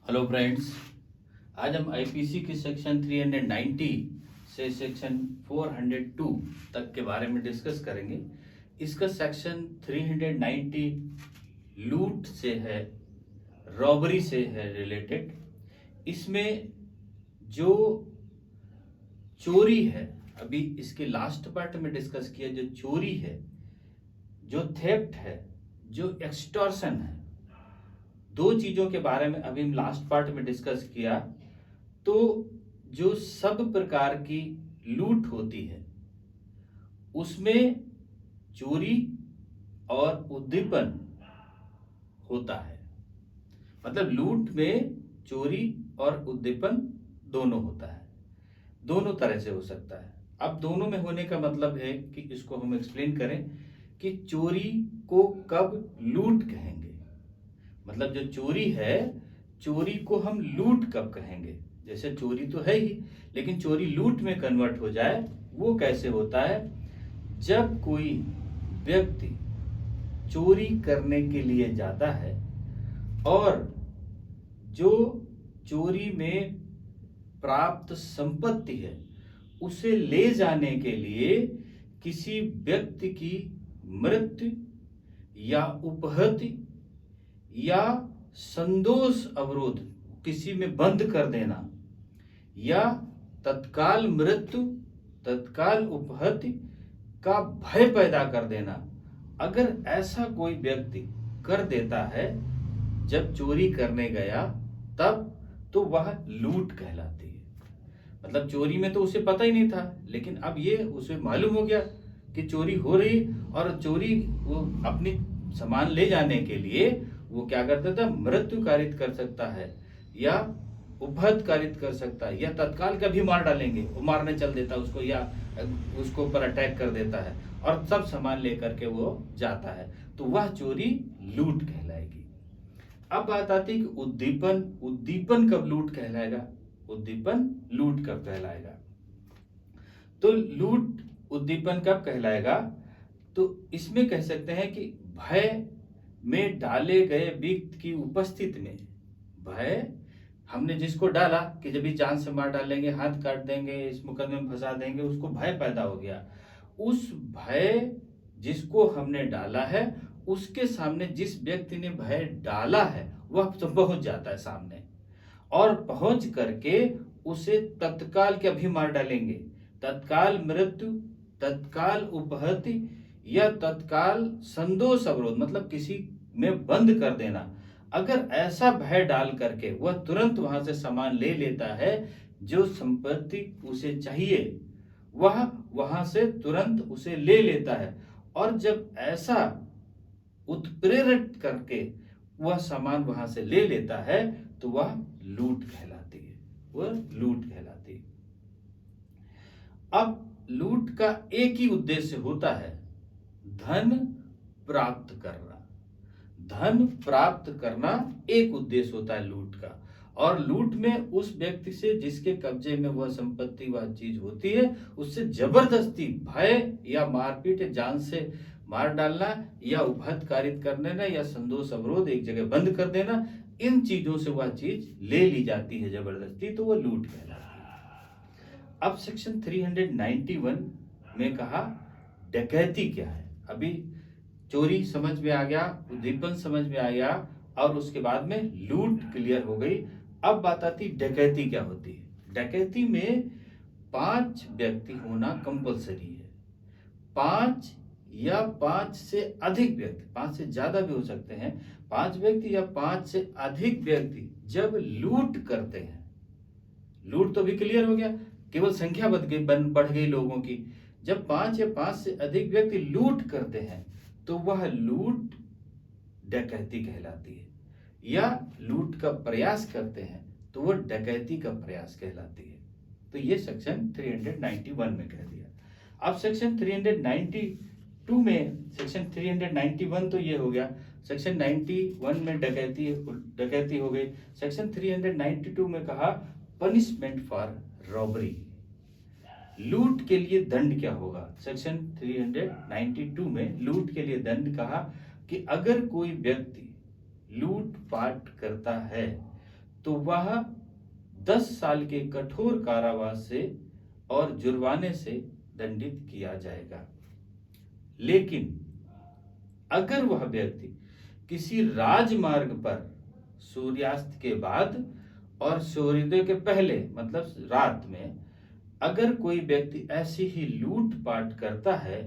Hello friends. आज हम IPC के सेक्शन 390 से सेक्शन 402 तक के बारे में डिस्कस करेंगे। इसका सेक्शन 390 लूट से है, रॉबरी से है रिलेटेड। इसमें जो चोरी है, अभी इसके लास्ट पार्ट में डिस्कस किया, जो चोरी है, जो थेफ्ट है, जो एक्सटॉर्शन है, दो चीजों के बारे में अभी हम लास्ट पार्ट में डिस्कस किया। तो जो सब प्रकार की लूट होती है उसमें चोरी और उद्दीपन होता है। मतलब लूट में चोरी और उद्दीपन दोनों होता है, दोनों तरह से हो सकता है। अब दोनों में होने का मतलब है कि इसको हम एक्सप्लेन करें कि चोरी को कब लूट कहेंगे। मतलब जो चोरी है, चोरी को हम लूट कब कहेंगे। जैसे चोरी तो है ही, लेकिन चोरी लूट में कन्वर्ट हो जाए वो कैसे होता है? जब कोई व्यक्ति चोरी करने के लिए जाता है और जो चोरी में प्राप्त संपत्ति है उसे ले जाने के लिए किसी व्यक्ति की मृत्यु या उपहत्या या संदोष अवरोध, किसी में बंद कर देना, या तत्काल मृत्यु, तत्काल उपहत्या का भय पैदा कर देना, अगर ऐसा कोई व्यक्ति कर देता है जब चोरी करने गया तब, तो वह लूट कहलाती है। मतलब चोरी में तो उसे पता ही नहीं था, लेकिन अब ये उसे मालूम हो गया कि चोरी हो रही, और चोरी वो अपनी सामान ले जाने के लिए वो क्या करता था? मृत्यु कारित कर सकता है, या उपहत कारित कर सकता है, या तत्काल कभी मार डालेंगे, वो मारने चल देता उसको, या उसको ऊपर अटैक कर देता है और सब सामान लेकर के वो जाता है, तो वह चोरी लूट कहलाएगी। अब बात आती है कि उद्दीपन, उद्दीपन कब लूट कहलाएगा, उद्दीपन लूट कब कहलाएगा। तो लूट उद्दीपन कब कहलाएगा? तो इसमें कह सकते हैं कि भय में डाले गए व्यक्ति की उपस्थिति में, भय हमने जिसको डाला कि जब भी जान से मार डालेंगे, हाथ काट देंगे, इस मुकदमे में फंसा देंगे, उसको भय पैदा हो गया। उस भय जिसको हमने डाला है उसके सामने जिस व्यक्ति ने भय डाला है वह तो पहुंच जाता है सामने, और पहुंच करके उसे तत्काल के अभी मार डालेंगे, तत्काल मृत्यु, तत्काल उपहत्या या तत्काल संदोष अवरोध, मतलब किसी में बंद कर देना। अगर ऐसा भय डाल करके वह तुरंत वहां से सामान ले लेता है, जो संपत्ति उसे चाहिए वह वहां से तुरंत उसे ले लेता है, और जब ऐसा उत्प्रेरित करके वह सामान वहां से ले लेता है तो वह लूट कहलाती है, वह लूट कहलाती है। अब लूट का एक ही उद्देश्य होता है, धन प्राप्त करना। धन प्राप्त करना एक उद्देश्य होता है लूट का, और लूट में उस व्यक्ति से जिसके कब्जे में वह संपत्ति, वह चीज होती है, उससे जबरदस्ती भय या मारपीट, जान से मार डालना, या उपहत कारित कर देना, या संदोष अवरोध, एक जगह बंद कर देना, इन चीजों से वह चीज ले ली जाती है जबरदस्ती, तो वह लूट कहलाती है। अब सेक्शन 391 में कहा डकैती क्या है। अभी चोरी समझ में आ गया, उद्दीपन समझ में आ गया, और उसके बाद में लूट क्लियर हो गई। अब बात आती डकैती क्या होती है। डकैती में 5 व्यक्ति होना कंपलसरी है। 5 या 5 से अधिक व्यक्ति, 5 से ज्यादा भी हो सकते हैं, 5 व्यक्ति या 5 से अधिक व्यक्ति जब लूट करते हैं, लूट तो भी क्लियर हो गया, केवल संख्या बढ़ गई लोगों की। जब 5 या 5 से अधिक व्यक्ति लूट करते हैं तो वह लूट डकैती कहलाती है, या लूट का प्रयास करते हैं तो वह डकैती का प्रयास कहलाती है। तो ये सेक्शन 391 में कह दिया। अब सेक्शन 392 में, सेक्शन 391 तो ये हो गया, सेक्शन 91 में डकैती हो गई। सेक्शन 392 में कहा पनिशमेंट फॉर रॉबरी, लूट के लिए दंड क्या होगा। सेक्शन 392 में लूट के लिए दंड कहा कि अगर कोई व्यक्ति लूट पाट करता है तो वह 10 साल के कठोर कारावास से और जुर्माने से दंडित किया जाएगा। लेकिन अगर वह व्यक्ति किसी राजमार्ग पर सूर्यास्त के बाद और सूर्योदय के पहले मतलब रात में अगर कोई व्यक्ति ऐसी ही लूटपाट करता है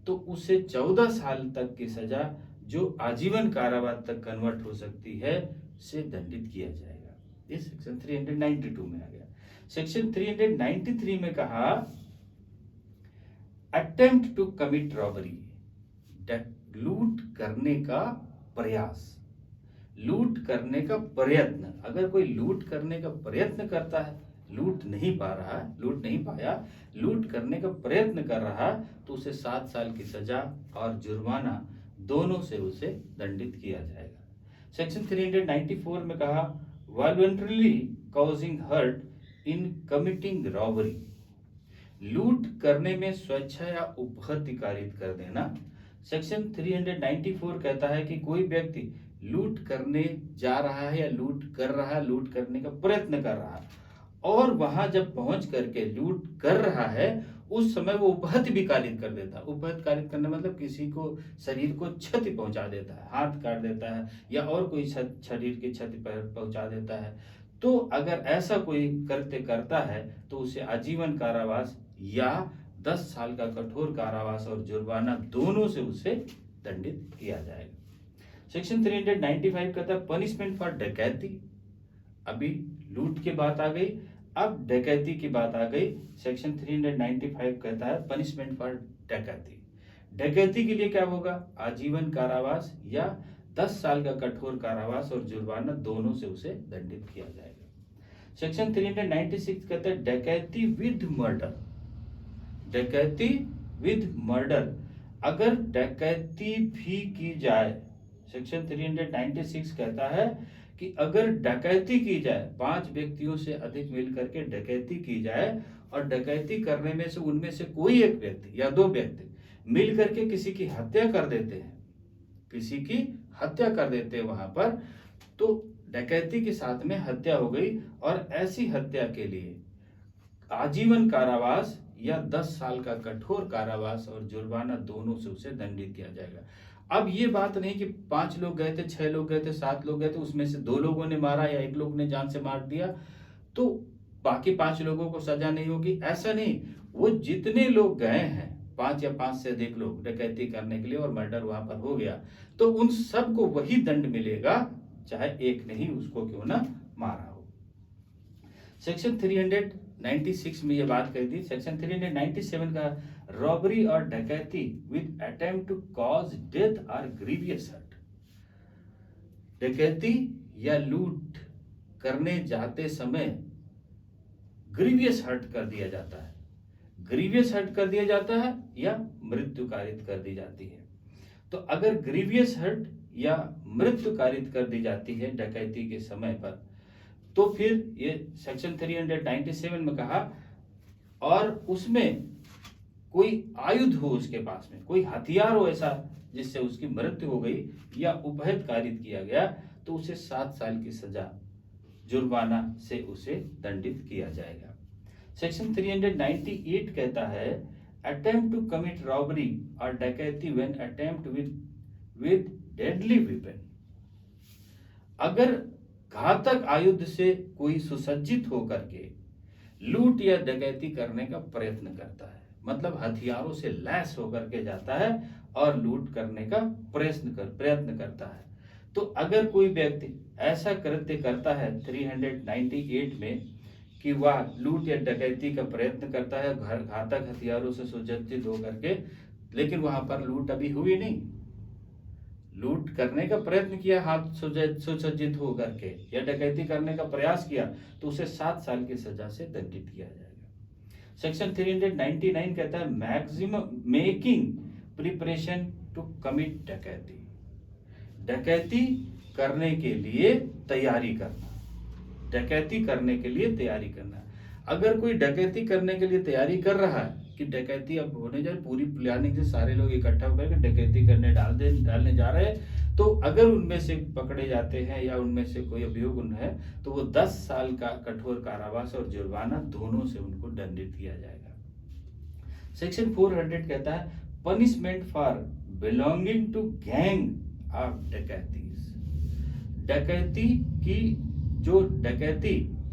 तो उसे 14 साल तक की सजा जो आजीवन कारावास तक कन्वर्ट हो सकती है से दंडित किया जाएगा। ये सेक्शन 392 में आ गया। सेक्शन 393 में कहा अटेम्प्ट टू कमिट रॉबरी, लूट करने का प्रयास, लूट करने का प्रयत्न। अगर कोई लूट करने का प्रयत्न करता है, लूट नहीं पा रहा, लूट नहीं पाया, लूट करने का प्रयत्न कर रहा तो उसे 7 साल की सजा और जुर्माना दोनों से उसे दंडित किया जाएगा। सेक्शन 394 में कहा voluntarily causing hurt in committing robbery, लूट करने में स्वेच्छा या उपहत्य कारित कर देना। सेक्शन 394 कहता है कि कोई व्यक्ति लूट करने जा रहा है या लूट कर रहा है, लूट करने का प्रयत्न कर रहा है और वहां जब पहुंच करके लूट कर रहा है उस समय वो उपहत्य भी कारित कर देता है। उपहत्य कारित करना मतलब किसी को शरीर को क्षति पहुंचा देता है, हाथ काट देता है या और कोई शरीर की क्षति पहुंचा देता है। तो अगर ऐसा कोई कृत्य करता है तो उसे आजीवन कारावास या 10 साल का कठोर कारावास और जुर्माना दोनों से उसे दंडित किया जाएगा। सेक्शन 395 कहता है पनिशमेंट फॉर डकैती। अभी लूट की बात आ गई, अब डकैती की बात आ गई। सेक्शन 395 कहता है पनिशमेंट फॉर डकैती। डकैती के लिए क्या होगा? आजीवन कारावास या 10 साल का कठोर कारावास और जुर्माना दोनों से उसे दंडित किया जाएगा। सेक्शन 396 कहता है डकैती विद मर्डर, डकैती विद मर्डर। अगर डकैती भी की जाए, सेक्शन 396 कहता है कि अगर डकैती की जाए, 5 व्यक्तियों से अधिक मिलकर के डकैती की जाए और डकैती करने में से उनमें से कोई एक व्यक्ति या 2 व्यक्ति मिल करके किसी की हत्या कर देते हैं, किसी की हत्या कर देते हैं वहां पर, तो डकैती के साथ में हत्या हो गई और ऐसी हत्या के लिए आजीवन कारावास या 10 साल का कठोर कारावास और जुर्माना दोनों से उसे दंडित किया जाएगा। अब ये बात नहीं कि 5 लोग गए थे, 6 लोग गए थे, 7 लोग गए थे, उसमें से 2 लोगों ने मारा या 1 लोग ने जान से मार दिया तो बाकी 5 लोगों को सजा नहीं होगी, ऐसा नहीं। वो जितने लोग गए हैं, 5 या 5 से अधिक लोग डकैती करने के लिए और मर्डर वहां पर हो गया तो उन सबको वही दंड मिलेगा, चाहे एक ने ही उसको क्यों ना मारा हो। सेक्शन 396 में ये बात कही थी। सेक्शन 397 का रॉबरी और डकैती with attempt to cause death और ग्रीवियस हर्ट। डकैती या लूट करने जाते समय ग्रीवियस हर्ट कर दिया जाता है, ग्रीवियस हर्ट कर दिया जाता है या मृत्यु कारित कर दी जाती है। तो अगर ग्रीवियस हर्ट या मृत्यु कारित कर दी जाती है डकैती के समय पर तो फिर ये सेक्शन 397 में कहा और उसमें कोई आयुध हो उसके पास में, कोई हथियार हो ऐसा जिससे उसकी मृत्यु हो गई या उपहत कारित किया गया तो उसे 7 साल की सजा जुर्माना से उसे दंडित किया जाएगा। सेक्शन 398 कहता है अटेम्प्ट टू कमिट रॉबरी और डकैती when attempt with deadly weapon. अगर घातक आयुध से कोई सुसज्जित होकर के लूट या डकैती करने का प्रयत्न करता है, मतलब हथियारों से लैस होकर के जाता है और लूट करने का प्रयत्न करता है, तो अगर कोई व्यक्ति ऐसा कृत्य करता है 398 में कि वह लूट या डकैती का प्रयत्न करता है घातक हथियारों से सुसज्जित होकर के, लेकिन वहां पर लूट अभी हुई नहीं, लूट करने का प्रयत्न किया हाथ सुसज्जित होकर के या डकैती करने का प्रयास किया तो उसे 7 साल की सजा से दंडित किया जाएगा। सेक्शन 399 कहता है maximum making preparation to commit डकैती, डकैती करने के लिए तैयारी करना, डकैती करने के लिए तैयारी करना। अगर कोई डकैती करने के लिए तैयारी कर रहा है कि डकैती अब होने जाए, पूरी प्लानिंग से सारे लोग इकट्ठा होकर के डकैती करने डालने जा रहे हैं, तो अगर उनमें से पकड़े जाते हैं या उनमें से कोई अभियोग है तो वो 10 साल का कठोर कारावास और जुर्माना दोनों से उनको दंडित किया जाएगा। सेक्शन 400 कहता है punishment for belonging to gang of dacoities. डकैती की जो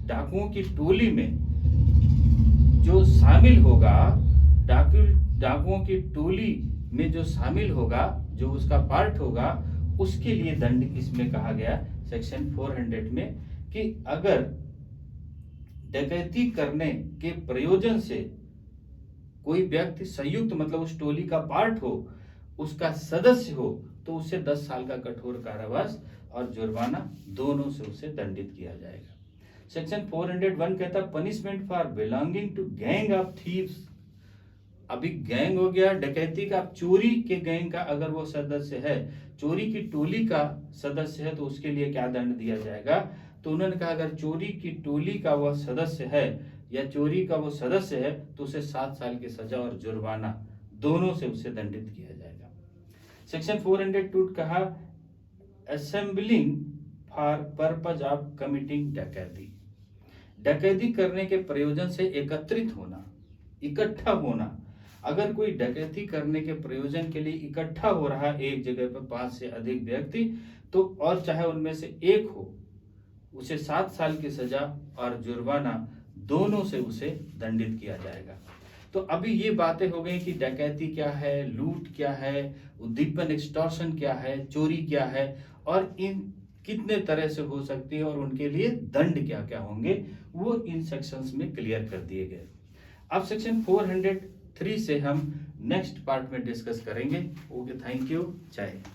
डाकुओं की टोली में जो शामिल होगा, डाकुओं की टोली में जो शामिल होगा, जो उसका पार्ट होगा, उसके लिए दंड इसमें कहा गया सेक्शन 400 में कि अगर डकैती करने के प्रयोजन से कोई व्यक्ति संयुक्त मतलब उस टोली का पार्ट हो, उसका सदस्य हो, तो उसे 10 साल का कठोर कारावास और जुर्माना दोनों से उसे दंडित किया जाएगा। सेक्शन 401 कहता है punishment for belonging to gang of thieves. अभी गैंग हो गया डकैती का, चोरी के गैंग का अगर वो सदस्य है, चोरी की टोली का सदस्य है, तो उसके लिए क्या दंड दिया जाएगा। तो उन्होंने कहा अगर चोरी की टोली का वह सदस्य है या चोरी का वो सदस्य है तो उसे 7 साल की सजा और जुर्माना दोनों से उसे दंडित किया जाएगा। सेक्शन 402 कहा assembling for purpose of committing डकैती। डकैती करने के प्रयोजन से एकत्रित होना, इकट्ठा होना। अगर कोई डकैती करने के प्रयोजन के लिए इकट्ठा हो रहा है एक जगह पर 5 से अधिक व्यक्ति, तो और चाहे उनमें से एक हो, उसे 7 साल की सजा और जुर्माना दोनों से उसे दंडित किया जाएगा। तो अभी ये बातें हो गई कि डकैती क्या है, लूट क्या है, उद्दीपन एक्सटॉर्शन क्या है, चोरी क्या है और इन कितने तरह से हो सकती है और उनके लिए दंड क्या क्या होंगे, वो इन सेक्शंस में क्लियर कर दिए गए। अब सेक्शन 403 से हम नेक्स्ट पार्ट में डिस्कस करेंगे। ओके, थैंक यू, जय हिंद।